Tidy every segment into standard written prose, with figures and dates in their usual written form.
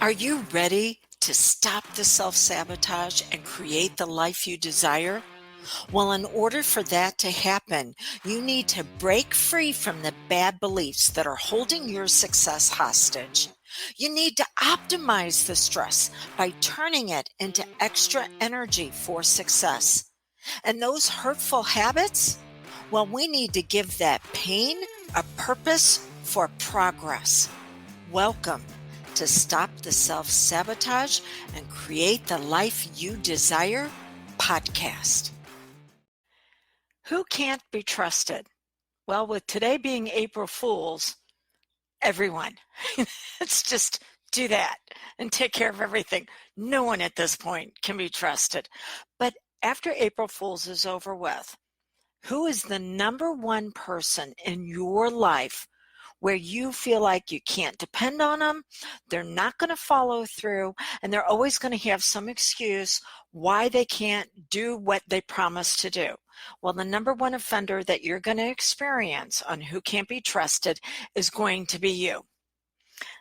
Are you ready to stop the self-sabotage and create the life you desire? Well, in order for that to happen, you need to break free from the bad beliefs that are holding your success hostage. You need to optimize the stress by turning it into extra energy for success. And those hurtful habits? Well, we need to give that pain a purpose for progress. Welcome to Stop the Self-Sabotage and Create the Life You Desire podcast. Who can't be trusted? Well, with today being April Fool's, everyone. Let's just do that and take care of everything. No one at this point can be trusted. But after April Fool's is over with, who is the number one person in your life where you feel like you can't depend on them, they're not going to follow through, and they're always going to have some excuse why they can't do what they promised to do? Well, the number one offender that you're going to experience on who can't be trusted is going to be you.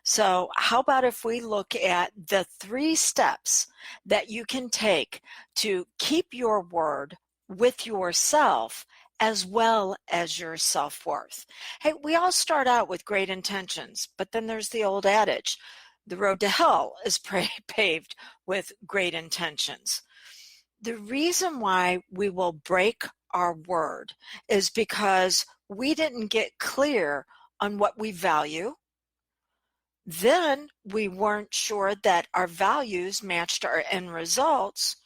So how about if we look at the 3 steps that you can take to keep your word with yourself as well as your self-worth. Hey, we all start out with great intentions, but then there's the old adage, the road to hell is paved with great intentions. The reason why we will break our word is because we didn't get clear on what we value. Then we weren't sure that our values matched our end results.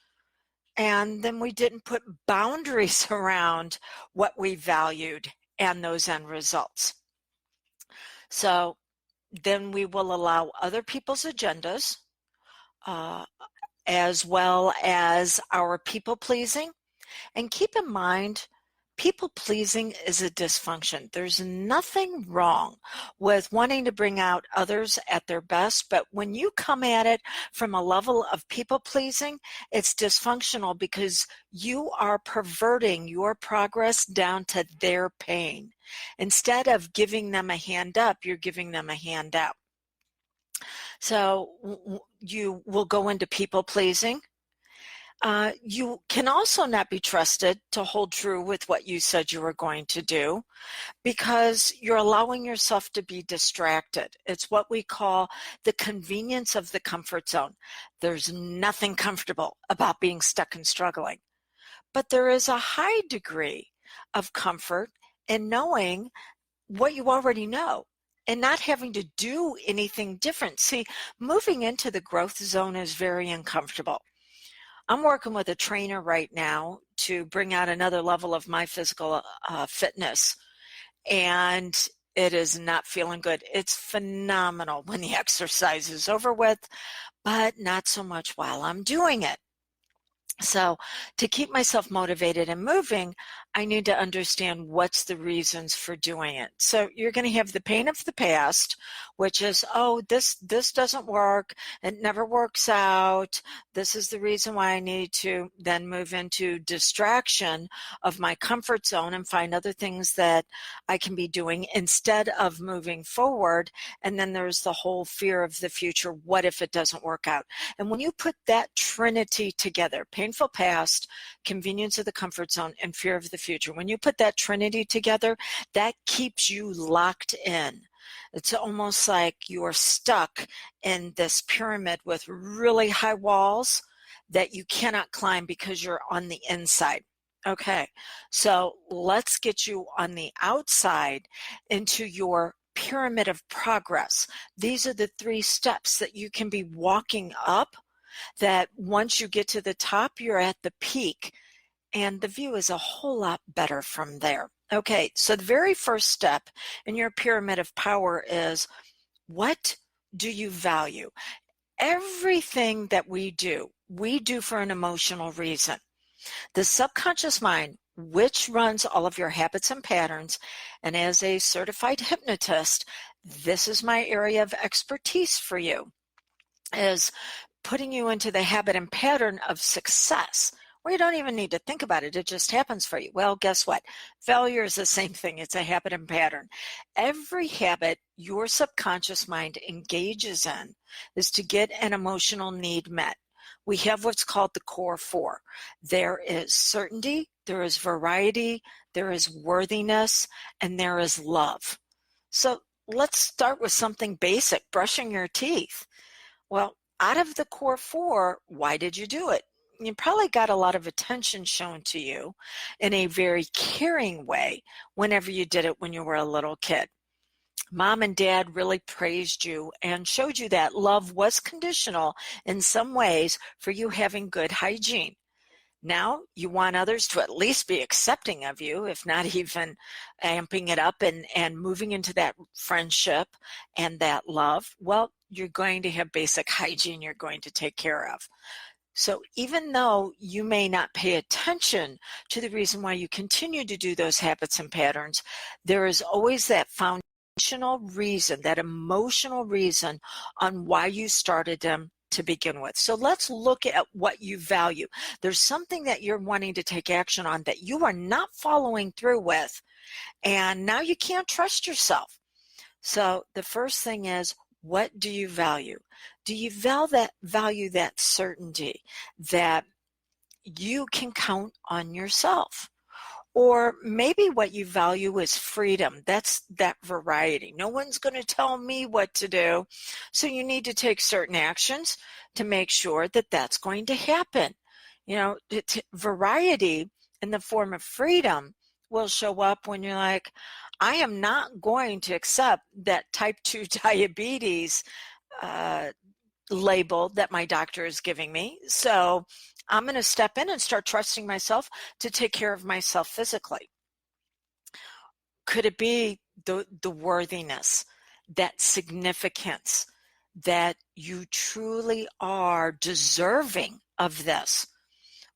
And then we didn't put boundaries around what we valued and those end results. So then we will allow other people's agendas, as well as our people pleasing. And keep in mind, people pleasing is a dysfunction. There's nothing wrong with wanting to bring out others at their best, but when you come at it from a level of people pleasing, it's dysfunctional because you are perverting your progress down to their pain. Instead of giving them a hand up, you're giving them a hand out. So you will go into people pleasing. You can also not be trusted to hold true with what you said you were going to do because you're allowing yourself to be distracted. It's what we call the convenience of the comfort zone. There's nothing comfortable about being stuck and struggling, but there is a high degree of comfort in knowing what you already know and not having to do anything different. See, moving into the growth zone is very uncomfortable. I'm working with a trainer right now to bring out another level of my physical fitness, and it is not feeling good. It's phenomenal when the exercise is over with, but not so much while I'm doing it. So to keep myself motivated and moving, I need to understand what's the reasons for doing it. So you're going to have the pain of the past, which is, oh, this doesn't work. It never works out. This is the reason why I need to then move into distraction of my comfort zone and find other things that I can be doing instead of moving forward. And then there's the whole fear of the future. What if it doesn't work out? And when you put that trinity together, painful past, convenience of the comfort zone, and fear of the future. When you put that trinity together, that keeps you locked in. It's almost like you're stuck in this pyramid with really high walls that you cannot climb because you're on the inside. Okay, so let's get you on the outside into your pyramid of progress. These are the 3 steps that you can be walking up, that once you get to the top, you're at the peak, and the view is a whole lot better from there. Okay, so the very first step in your pyramid of power is, what do you value? Everything that we do for an emotional reason. The subconscious mind, which runs all of your habits and patterns, and as a certified hypnotist, this is my area of expertise for you, is putting you into the habit and pattern of success. or you don't even need to think about it. It just happens for you. Well, guess what? Failure is the same thing. It's a habit and pattern. Every habit your subconscious mind engages in is to get an emotional need met. We have what's called the core four. There is certainty, there is variety, there is worthiness, and there is love. So let's start with something basic, brushing your teeth. Well, out of the core four, why did you do it? You probably got a lot of attention shown to you in a very caring way whenever you did it when you were a little kid. Mom and dad really praised you and showed you that love was conditional in some ways for you having good hygiene. Now you want others to at least be accepting of you, if not even amping it up and moving into that friendship and that love. Well, you're going to have basic hygiene you're going to take care of. So even though you may not pay attention to the reason why you continue to do those habits and patterns, there is always that foundational reason, that emotional reason on why you started them to begin with. So let's look at what you value. There's something that you're wanting to take action on that you are not following through with, and now you can't trust yourself. So the first thing is, what do you value? Do you value that certainty that you can count on yourself? Or maybe what you value is freedom. That's that variety. No one's going to tell me what to do. So you need to take certain actions to make sure that that's going to happen. You know, variety in the form of freedom will show up when you're like, I am not going to accept that type 2 diabetes label that my doctor is giving me. So I'm going to step in and start trusting myself to take care of myself physically. Could it be the worthiness, that significance, that you truly are deserving of this?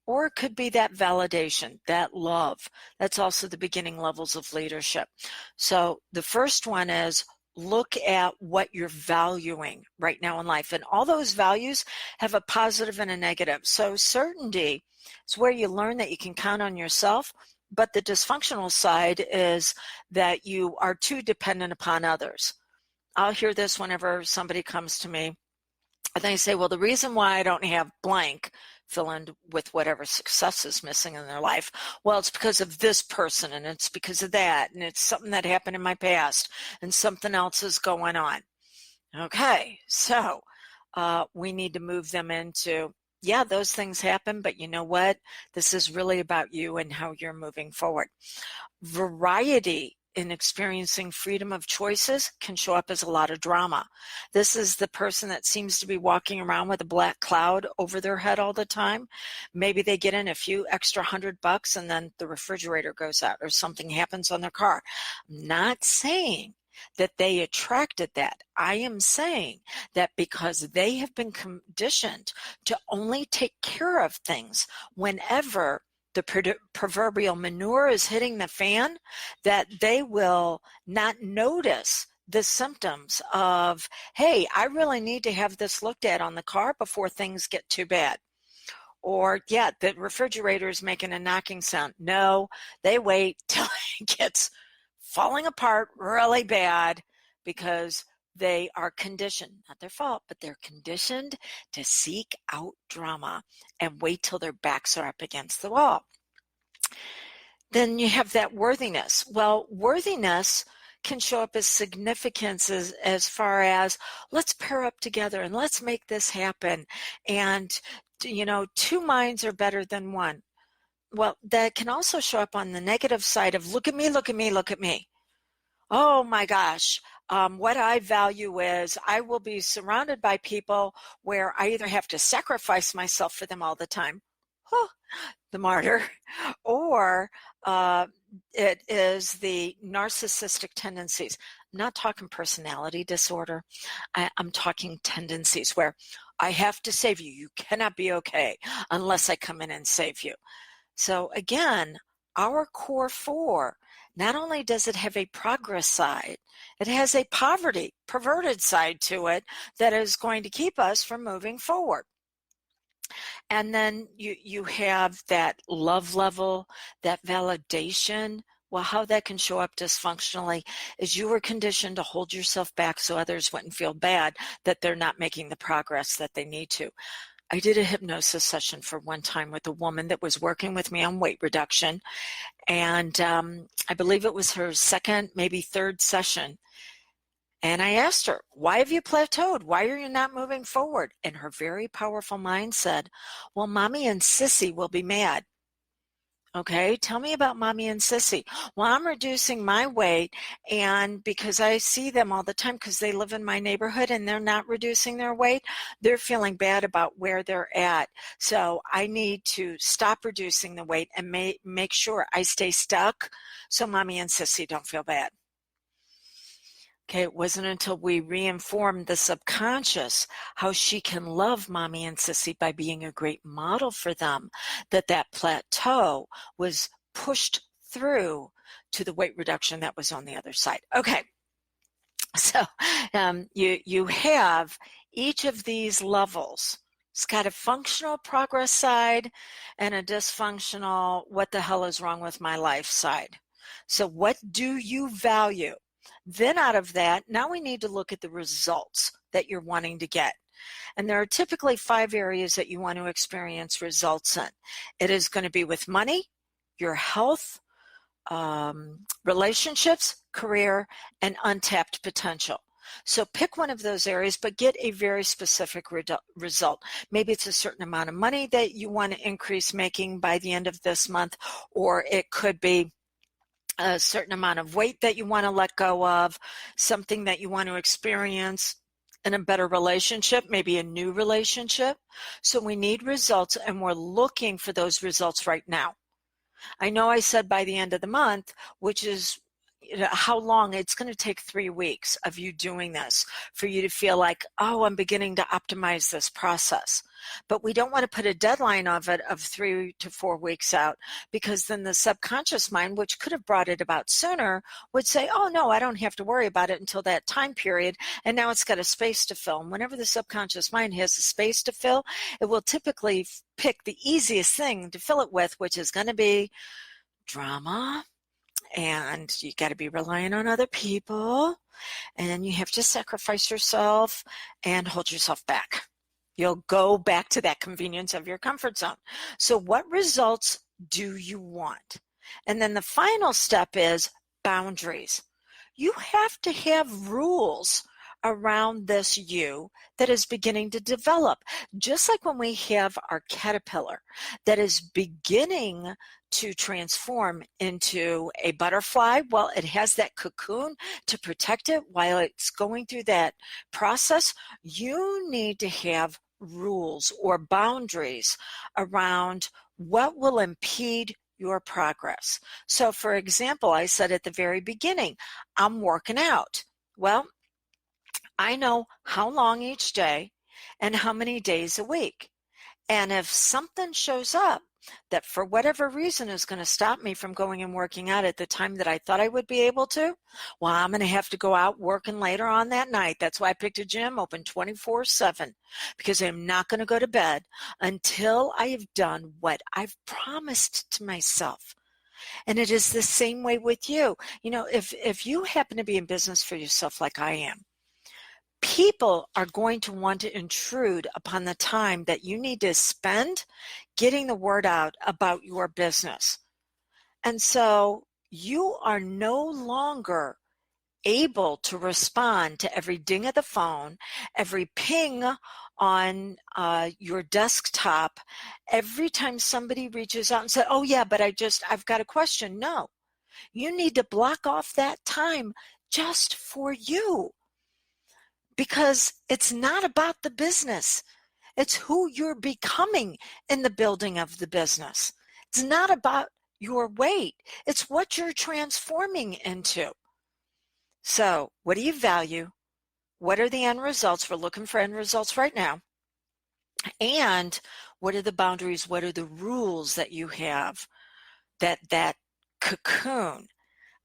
Or it could be that validation, that love. That's also the beginning levels of leadership. So the first one is, look at what you're valuing right now in life. And all those values have a positive and a negative. So certainty is where you learn that you can count on yourself, but the dysfunctional side is that you are too dependent upon others. I'll hear this whenever somebody comes to me and they say, well, the reason why I don't have blank, fill in with whatever success is missing in their life. Well, it's because of this person, and it's because of that, and it's something that happened in my past, and something else is going on. Okay, so we need to move them into, yeah, those things happen, but you know what? This is really about you and how you're moving forward. Variety in experiencing freedom of choices can show up as a lot of drama. This is the person that seems to be walking around with a black cloud over their head all the time. Maybe they get in a few extra $100 and then the refrigerator goes out or something happens on their car. I'm not saying that they attracted that. I am saying that because they have been conditioned to only take care of things whenever the proverbial manure is hitting the fan, that they will not notice the symptoms of, hey, I really need to have this looked at on the car before things get too bad. Or, yeah, the refrigerator is making a knocking sound. No, they wait till it gets falling apart really bad because they are conditioned, not their fault, but they're conditioned to seek out drama and wait till their backs are up against the wall. Then you have that worthiness. Well, worthiness can show up as significance as far as, let's pair up together and let's make this happen. And, you know, two minds are better than one. Well, that can also show up on the negative side of, look at me, look at me, look at me. Oh my gosh. What I value is I will be surrounded by people where I either have to sacrifice myself for them all the time, the martyr, or it is the narcissistic tendencies. I'm not talking personality disorder. I'm talking tendencies where I have to save you. You cannot be okay unless I come in and save you. So again, our core four, not only does it have a progress side, it has a perverted side to it that is going to keep us from moving forward. And then you have that love level, that validation. Well, how that can show up dysfunctionally is you were conditioned to hold yourself back so others wouldn't feel bad that they're not making the progress that they need to. I did a hypnosis session for one time with a woman that was working with me on weight reduction. And I believe it was her second, maybe third session. And I asked her, why have you plateaued? Why are you not moving forward? And her very powerful mind said, well, mommy and sissy will be mad. Okay, tell me about mommy and sissy. Well, I'm reducing my weight, and because I see them all the time because they live in my neighborhood and they're not reducing their weight, they're feeling bad about where they're at. So I need to stop reducing the weight and make sure I stay stuck so mommy and sissy don't feel bad. Okay, it wasn't until we reinformed the subconscious how she can love mommy and sissy by being a great model for them that plateau was pushed through to the weight reduction that was on the other side. Okay, so you have each of these levels. It's got a functional progress side and a dysfunctional what the hell is wrong with my life side. So what do you value? Then out of that, now we need to look at the results that you're wanting to get. And there are typically 5 areas that you want to experience results in. It is going to be with money, your health, relationships, career, and untapped potential. So pick one of those areas, but get a very specific result. Maybe it's a certain amount of money that you want to increase making by the end of this month, or it could be a certain amount of weight that you want to let go of, something that you want to experience in a better relationship, maybe a new relationship. So we need results, and we're looking for those results right now. I know I said by the end of the month, which is how long. It's going to take 3 weeks of you doing this for you to feel like, oh, I'm beginning to optimize this process. But we don't want to put a deadline of it of 3 to 4 weeks out, because then the subconscious mind, which could have brought it about sooner, would say, oh no, I don't have to worry about it until that time period. And now it's got a space to fill. And whenever the subconscious mind has a space to fill, it will typically pick the easiest thing to fill it with, which is going to be drama. And you got to be relying on other people, and you have to sacrifice yourself and hold yourself back. You'll go back to that convenience of your comfort zone. So what results do you want? And then the final step is boundaries. You have to have rules around this you that is beginning to develop. Just like when we have our caterpillar that is beginning to transform into a butterfly, well, it has that cocoon to protect it while it's going through that process. You need to have rules or boundaries around what will impede your progress. So for example, I said at the very beginning, I'm working out. Well, I know how long each day and how many days a week. And if something shows up that for whatever reason is going to stop me from going and working out at the time that I thought I would be able to, well, I'm going to have to go out working later on that night. That's why I picked a gym open 24/7, because I'm not going to go to bed until I have done what I've promised to myself. And it is the same way with you. You know, if you happen to be in business for yourself like I am, people are going to want to intrude upon the time that you need to spend getting the word out about your business. And so you are no longer able to respond to every ding of the phone, every ping on your desktop, every time somebody reaches out and says, oh yeah, but I've got a question. No, you need to block off that time just for you. Because it's not about the business. It's who you're becoming in the building of the business. It's not about your weight. It's what you're transforming into. So what do you value? What are the end results? We're looking for end results right now. And what are the boundaries? What are the rules that you have? That cocoon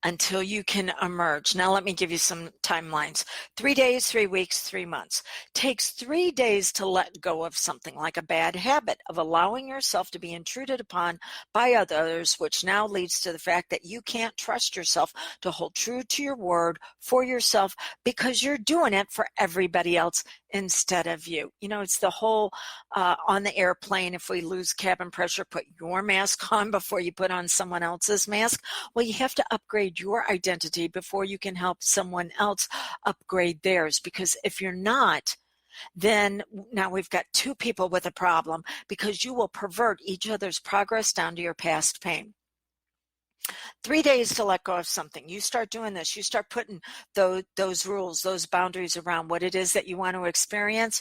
until you can emerge. Now, let me give you some timelines. 3 days, 3 weeks, 3 months. Takes 3 days to let go of something like a bad habit of allowing yourself to be intruded upon by others, which now leads to the fact that you can't trust yourself to hold true to your word for yourself because you're doing it for everybody else instead of you. You know, it's the whole on the airplane, if we lose cabin pressure, put your mask on before you put on someone else's mask. Well, you have to upgrade your identity before you can help someone else upgrade theirs. Because if you're not, then now we've got two people with a problem because you will pervert each other's progress down to your past pain. 3 days to let go of something. You start doing this. You start putting those rules, those boundaries around what it is that you want to experience.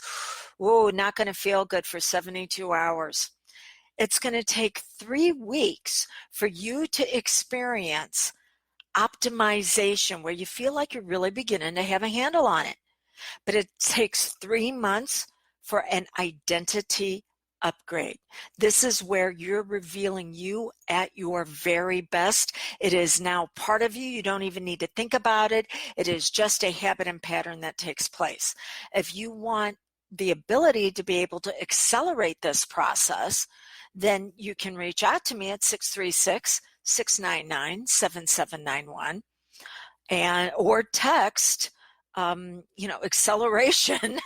Whoa, not going to feel good for 72 hours. It's going to take 3 weeks for you to experience optimization where you feel like you're really beginning to have a handle on it. But it takes 3 months for an identity upgrade. This is where you're revealing you at your very best. It is now part of you. You don't even need to think about it. It is just a habit and pattern that takes place. If you want the ability to be able to accelerate this process, then you can reach out to me at 636-699-7791 or text acceleration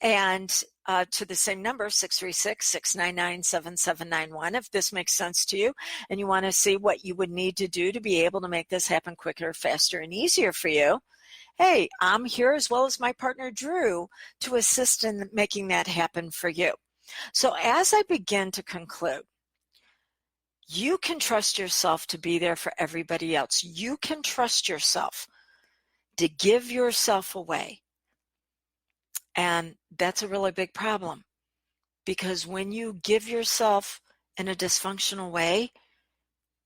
and to the same number, 636-699-7791, if this makes sense to you and you want to see what you would need to do to be able to make this happen quicker, faster, and easier for you. Hey, I'm here as well as my partner Drew to assist in making that happen for you. So as I begin to conclude, you can trust yourself to be there for everybody else. You can trust yourself to give yourself away. And that's a really big problem because when you give yourself in a dysfunctional way,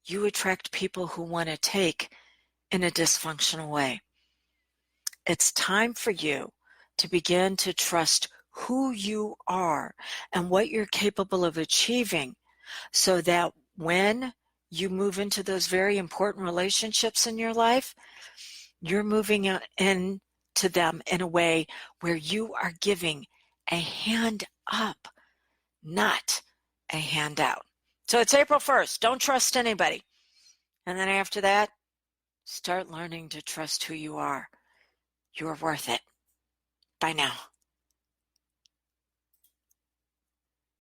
you attract people who want to take in a dysfunctional way. It's time for you to begin to trust who you are and what you're capable of achieving so that when you move into those very important relationships in your life, you're moving into them in a way where you are giving a hand up, not a handout. So it's April 1st. Don't trust anybody. And then after that, start learning to trust who you are. You're worth it. Bye now.